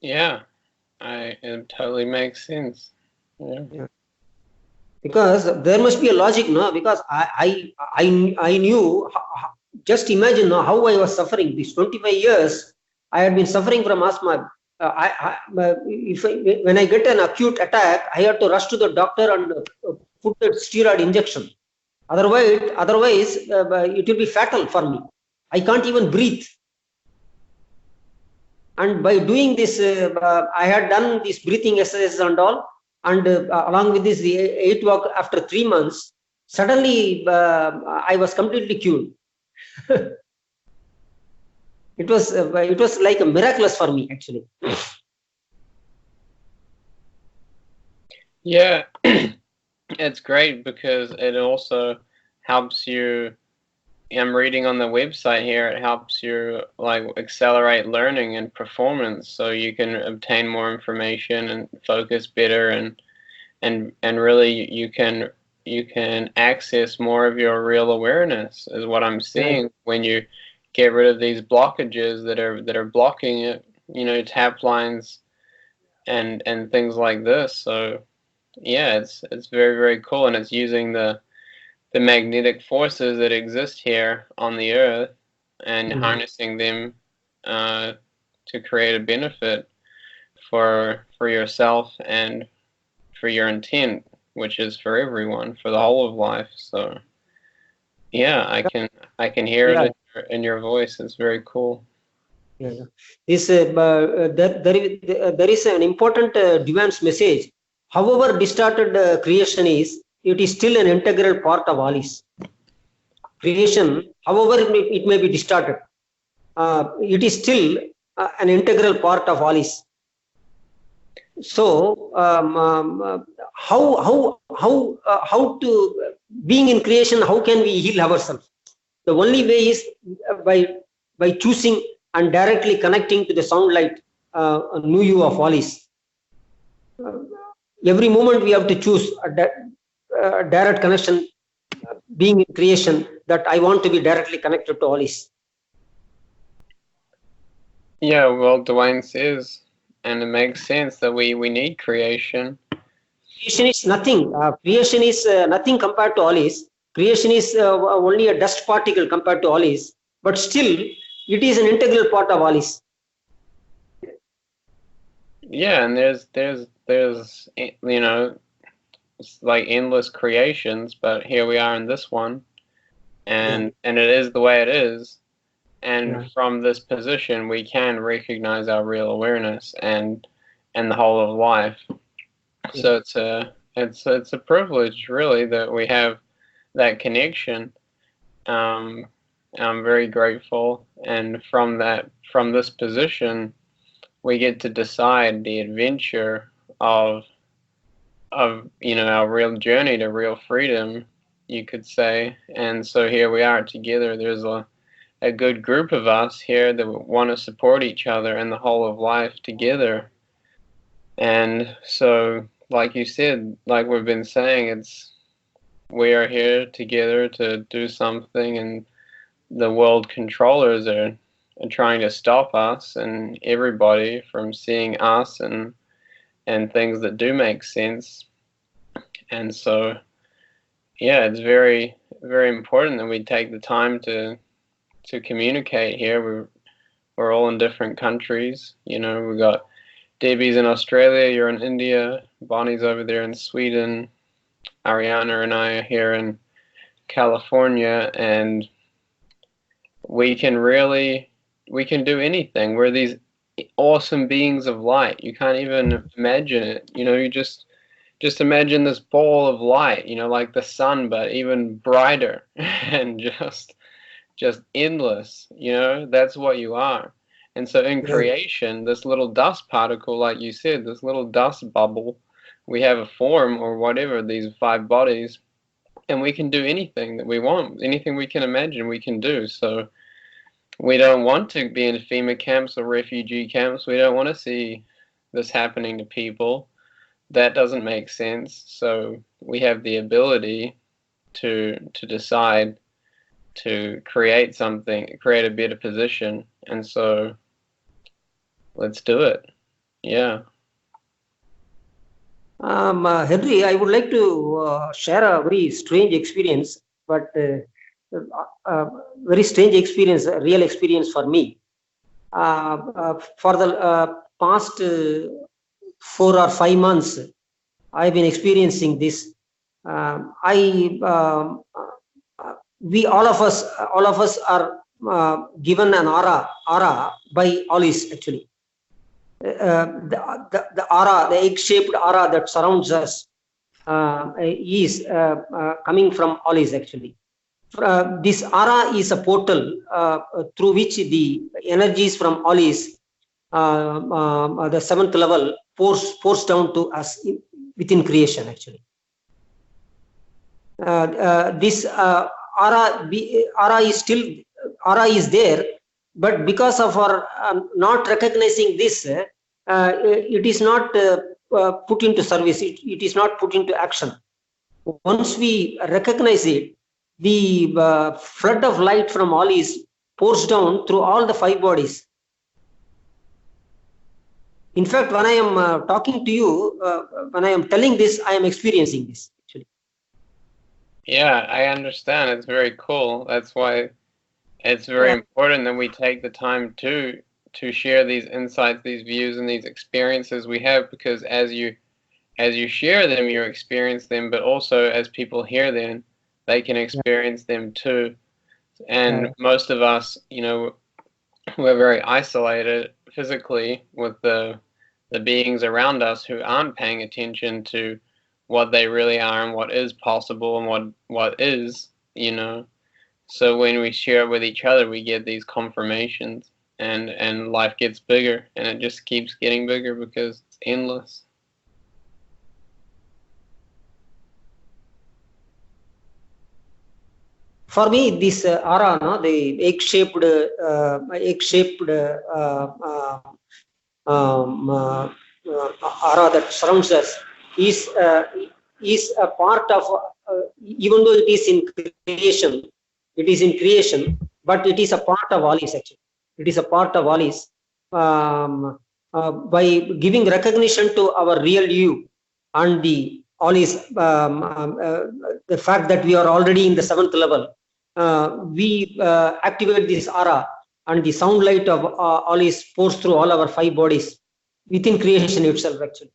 Yeah, it totally makes sense. Yeah. Yeah. Because there must be a logic, no? Because I knew. Just imagine now how I was suffering. These 25 years, I had been suffering from asthma. When I get an acute attack, I have to rush to the doctor and put the steroid injection. Otherwise, it will be fatal for me. I can't even breathe. And by doing this, I had done these breathing exercises and all. And along with this, the 8 walk after 3 months, suddenly I was completely cured. It was like a miraculous for me, actually. Yeah, it's great because it also helps you. I'm reading on the website here, it helps you like accelerate learning and performance so you can obtain more information and focus better and really you can access more of your real awareness is what I'm Yeah, seeing when you get rid of these blockages that are blocking it, taplines and things like this. So yeah, it's very, very cool, and it's using the magnetic forces that exist here on the earth and mm, harnessing them uh, to create a benefit for yourself and for your intent, which is for everyone, for the whole of life. So yeah, I can hear it yeah, in your voice. It's very cool. yeah. Yeah. This there is an important divine message. However distorted creation is, it is still an integral part of all is creation. However, it may be distorted. It is still an integral part of all is. So, how to being in creation? How can we heal ourselves? The only way is by choosing and directly connecting to the sound light, new you of all is. Uh, every moment we have to choose a direct connection. Being in creation, that I want to be directly connected to all is. Yeah, well, Dwayne says, and it makes sense that we need creation. Creation is nothing. Creation is nothing compared to all is. Creation is only a dust particle compared to all is. But still, it is an integral part of all is. Yeah, and there's it's like endless creations, but here we are in this one, Yeah, and it is the way it is. And yeah, from this position, we can recognize our real awareness and the whole of life. yeah. So it's a privilege, really, that we have that connection. Um, I'm very grateful, and from this position, we get to decide the adventure of our real journey to real freedom, you could say. And so here we are together. There's a good group of us here that want to support each other and the whole of life together. And so, like you said, like we've been saying, we are here together to do something, and the world controllers are trying to stop us and everybody from seeing us and things that do make sense. And so, yeah, it's very, very important that we take the time to communicate here. We're all in different countries. We've got Debbie's in Australia, you're in India, Bonnie's over there in Sweden, Ariana and I are here in California, and we can really we can do anything. We're these awesome beings of light. You can't even imagine it. You just imagine this ball of light, like the sun, but even brighter and just endless. That's what you are. And so in Yeah. creation, this little dust particle, like you said, this little dust bubble, we have a form or whatever, these five bodies, and we can do anything that we want, anything we can imagine, we can do. So we don't want to be in FEMA camps or refugee camps. We don't want to see this happening to people. That doesn't make sense. So we have the ability to decide to create something, create a better position. And so let's do it. Yeah. Henry, I would like to share a very strange experience, but very strange experience, a real experience for me. For the past 4 or 5 months, I've been experiencing this. We all of us are given an aura by Alice actually. The aura, the egg-shaped aura that surrounds us is coming from Alice actually. This aura is a portal through which the energies from Alice, the seventh level, pours down to us within creation actually. This aura is there, but because of our not recognizing this, it is not put into service. It is not put into action. Once we recognize it, the flood of light from all is pours down through all the 5 bodies. In fact, when I am talking to you, when I am telling this, I am experiencing this actually. Yeah, I understand. It's very cool. That's why it's very important that we take the time to share these insights, these views, and these experiences we have, because as you share them, you experience them, but also as people hear them, they can experience them too. And most of us, we're very isolated physically with the beings around us who aren't paying attention to what they really are and what is possible and what is, So when we share with each other, we get these confirmations, and life gets bigger, and it just keeps getting bigger because it's endless. For me, this aura, the egg-shaped aura that surrounds us is a part of, even though it is in creation, but it is a part of Alice actually. It is a part of Alice. By giving recognition to our real you and the Alice, the fact that we are already in the 7th level, we activate this aura, and the sound light of Alice pours through all our 5 bodies within creation itself actually.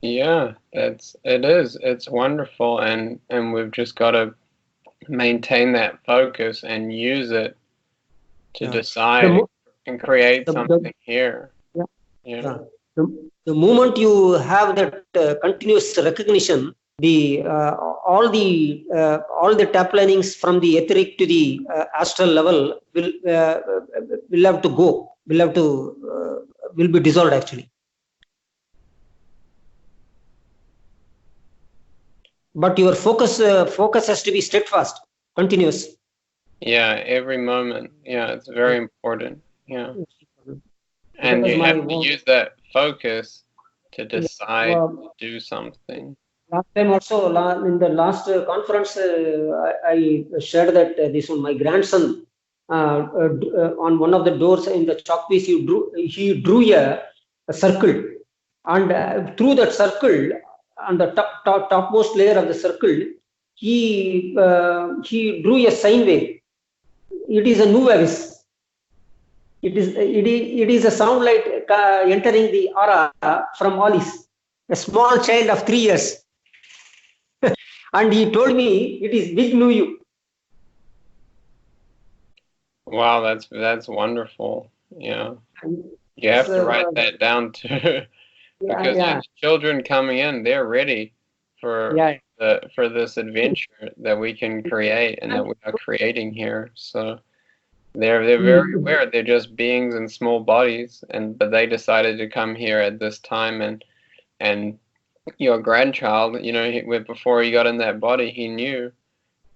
Yeah, it's wonderful, and we've just got to maintain that focus and use it to decide and create something here. The moment you have that continuous recognition, the all the taplinings from the etheric to the astral level will have to go, will be dissolved actually. But your focus has to be steadfast, continuous. Yeah, every moment. Yeah, it's very important. Yeah. And you have to use that focus to decide to do something. Last time also, in the last conference, I shared that this one, my grandson, on one of the doors in the chalk piece, he drew a circle, and through that circle, on the topmost layer of the circle, he drew a sine wave. It is a new abyss. It is a sound light entering the aura from Alice, a small child of 3 years. And he told me it is big new you. Wow, that's wonderful. Yeah. You have to write that down too. Because as children coming in, they're ready for this adventure that we can create and that we are creating here. So they're very aware. They're just beings in small bodies, but they decided to come here at this time. And your grandchild, before he got in that body, he knew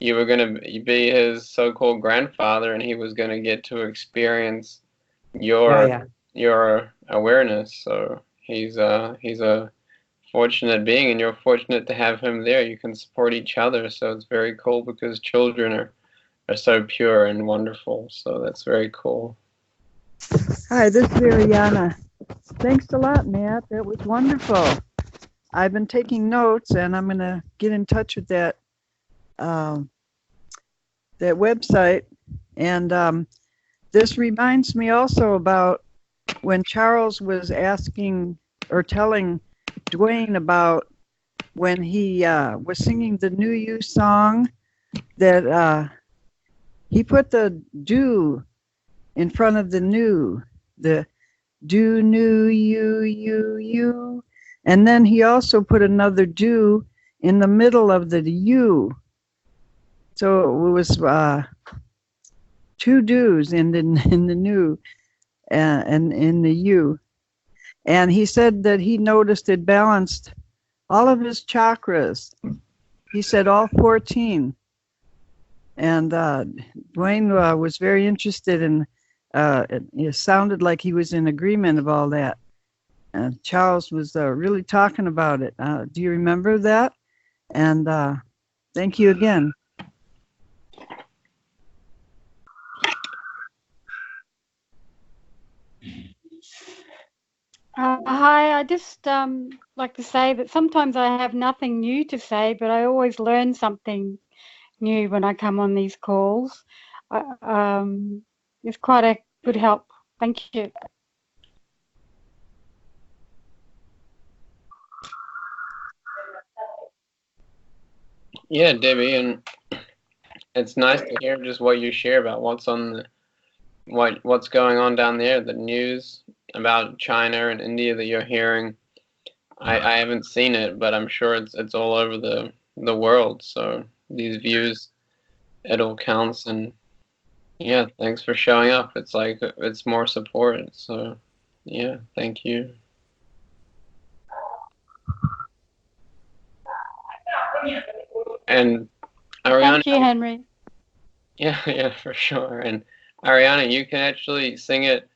you were going to be his so-called grandfather, and he was going to get to experience your awareness. So he's a fortunate being, and you're fortunate to have him there. You can support each other, so it's very cool because children so pure and wonderful. So that's very cool. Hi, this is Ariana. Thanks a lot, Matt. That was wonderful. I've been taking notes, and I'm going to get in touch with that website. And this reminds me also about when Charles was asking or telling Dwayne about when he was singing the New You song, that he put the do in front of the new, the do new you, and then he also put another do in the middle of the you. So it was two do's in the new and in the you. And he said that he noticed it balanced all of his chakras. He said all 14. And Dwayne was very interested in, it sounded like he was in agreement of all that. Charles was really talking about it. Do you remember that? And thank you again. Hi, I just like to say that sometimes I have nothing new to say, but I always learn something new when I come on these calls. It's quite a good help. Thank you. Yeah, Debbie, and it's nice to hear just what you share about what's on the what's going on down there, the news about China and India that you're hearing. I haven't seen it, but I'm sure it's all over the world. So these views, it all counts. And yeah, thanks for showing up. It's like it's more support. So yeah, thank you. And Ariana, Thank you, Henry. yeah, for sure. And Ariana, you can actually sing it,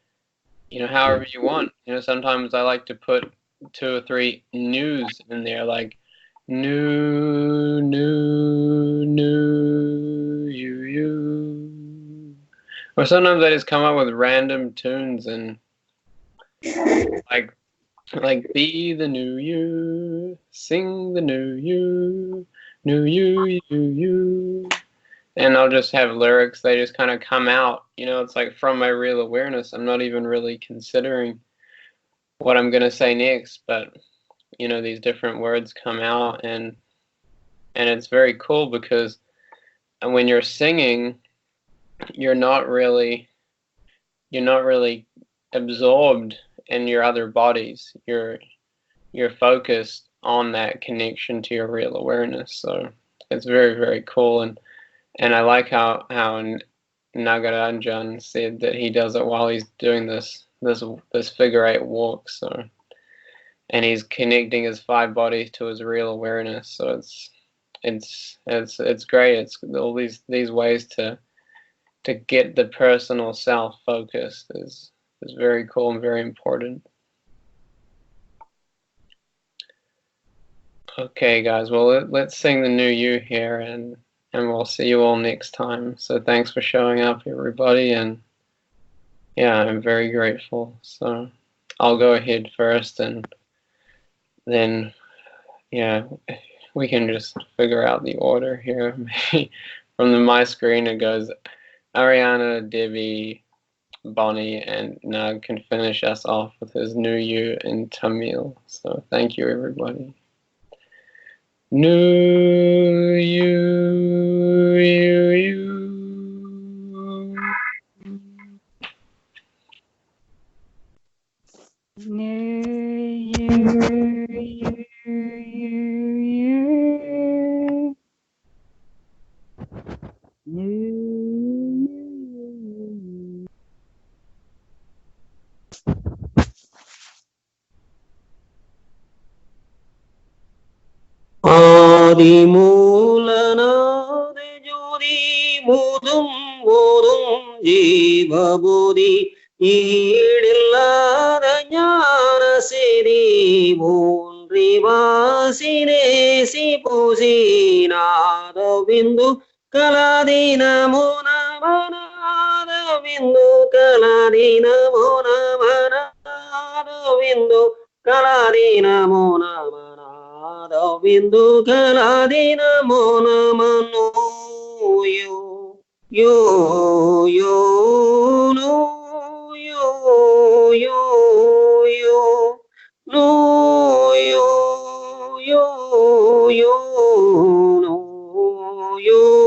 however you want. Sometimes I like to put 2 or 3 news in there, like new, you. Or sometimes I just come up with random tunes and like be the new you, sing the new you, you. And I'll just have lyrics, they just kind of come out, it's like from my real awareness. I'm not even really considering what I'm going to say next, but these different words come out, and it's very cool because when you're singing, you're not really absorbed in your other bodies. You're focused on that connection to your real awareness. So it's very, very cool. And I like how Nagaranjan said that he does it while he's doing this figure 8 walk. So, and he's connecting his 5 bodies to his real awareness. So it's great. It's all these ways to get the personal self focused is very cool and very important. Okay, guys. Well, let's sing the new you here, and we'll see you all next time. So thanks for showing up, everybody, and yeah, I'm very grateful. So I'll go ahead first, and then yeah, we can just figure out the order here. From my screen it goes Ariana, Debbie, Bonnie, and Nag can finish us off with his new you in Tamil. So thank you, everybody. New you. New you. ஆதிமூலநாத ஜோதி போதும் போதும் ஜீவபோதி ஈடில்லாத ஞான சிறி போன்றி வாசினேசி பூசி நாத பிந்து Kaladi namo namana bindu kaladi namo namana bindu kaladi namo namana bindu kaladi namo namano yo no yo no yo no yo